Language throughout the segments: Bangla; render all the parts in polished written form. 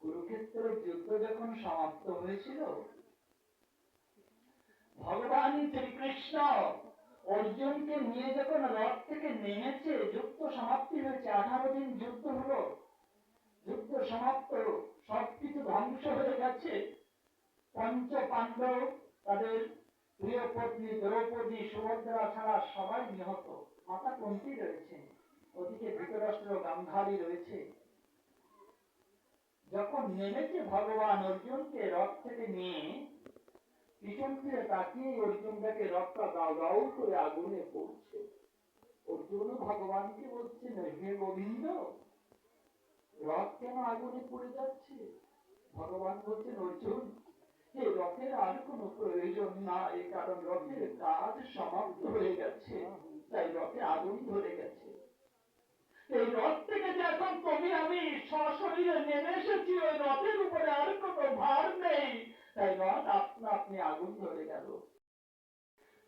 কুরুক্ষেত্রের যুদ্ধ যখন সমাপ্ত হয়েছিল, ভগবান শ্রীকৃষ্ণ অর্জুনকে নিয়ে যখন রথ থেকে নেমেছে, যুদ্ধ সমাপ্তি হয়েছে, 18 দিন যুদ্ধ হলো, যুদ্ধ সমাপ্ত, সবকিছু ধ্বংস হয়ে গেছে। পঞ্চ পাণ্ডব, তাদের প্রিয় পত্নী দ্রৌপদী, সুভদ্রা ছাড়া সবাই নিহত। মাতা কুন্তী রয়েছে, ওদিকে ধৃতরাষ্ট্র গান্ধারী রয়েছে। যখন নেমেছে ভগবান অর্জুনকে রথ থেকে নিয়ে, পিছন ফিরে তাকিয়ে অর্জুনটাকে রথটা দাও দাও করে আগুনে পড়ছে। অর্জুন ভগবানকে বলছে, হে গোবিন্দ, রথ কেন আগুনে পড়ে যাচ্ছে? ভগবান বলছেন, অর্জুন, এই রথের আর কোনো প্রয়োজন নাই, কারণ রথের কাজ সমাপ্ত হয়ে গেছে, তাই রথে আগুন ধরে গেছে। এই রথ থেকে যে এখন তুমি আমি সশরীরে নেমে এসেছি, ওই রথের উপরে আর কোনো ভার নেই, তাই রথ আপনা আপনি আগুন ধরে গেল।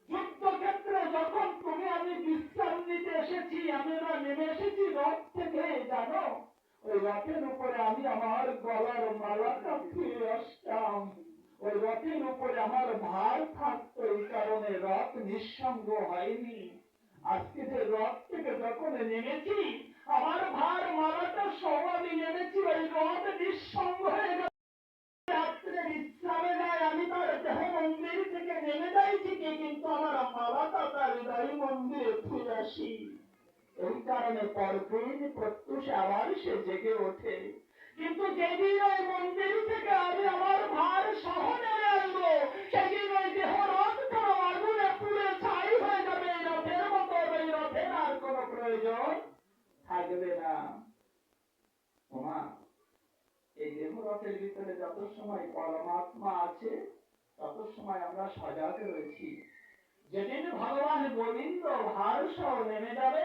যুদ্ধক্ষেত্রে যখন তুমি আমি বিশ্রাম নিতে এসেছি, আমরা নেমে এসেছি রথ থেকে, জানো, ওই রথের উপরে আমি আমার গলার মালাটা ফিরে আসতাম, ওই রথের উপরে আমার ভার থাকতো, এই কারণে রথ নিঃসঙ্গ হয়নি। আজকে যে রথ থেকে যখন নেমেছি, আমার ভার মালাটা সহ আমি নেমেছি, ওই রথ নিঃসঙ্গ হয়ে গেছে। রাত্রে বিশ্রামে যায়, আমি তার দেহ মন্দির থেকে নেমে যাই ঠিকই, কিন্তু আমার মালাটা তার হৃদয় মন্দিরে ফিরে আসি। এই কারণে পরদিন প্রত্যুষে আবার সে জেগে ওঠে। কিন্তু যেদিন ওই মন্দির থেকে আমি আমার ভার সহ নেমে আসবো, সেদিন ওই দেহ রথ কোনো আগুনে পুড়ে ছাই হয়ে যাবে। এই রথের মতো ওই রথের আর কোনো প্রয়োজন থাকবে না। ওমা, এই দেহ রথের ভিতরে যত সময় পরমাত্মা আছে, তত সময় আমরা সজাগ রয়েছি। যেদিন ভগবান গোবিন্দ ভার সহ নেমে যাবে,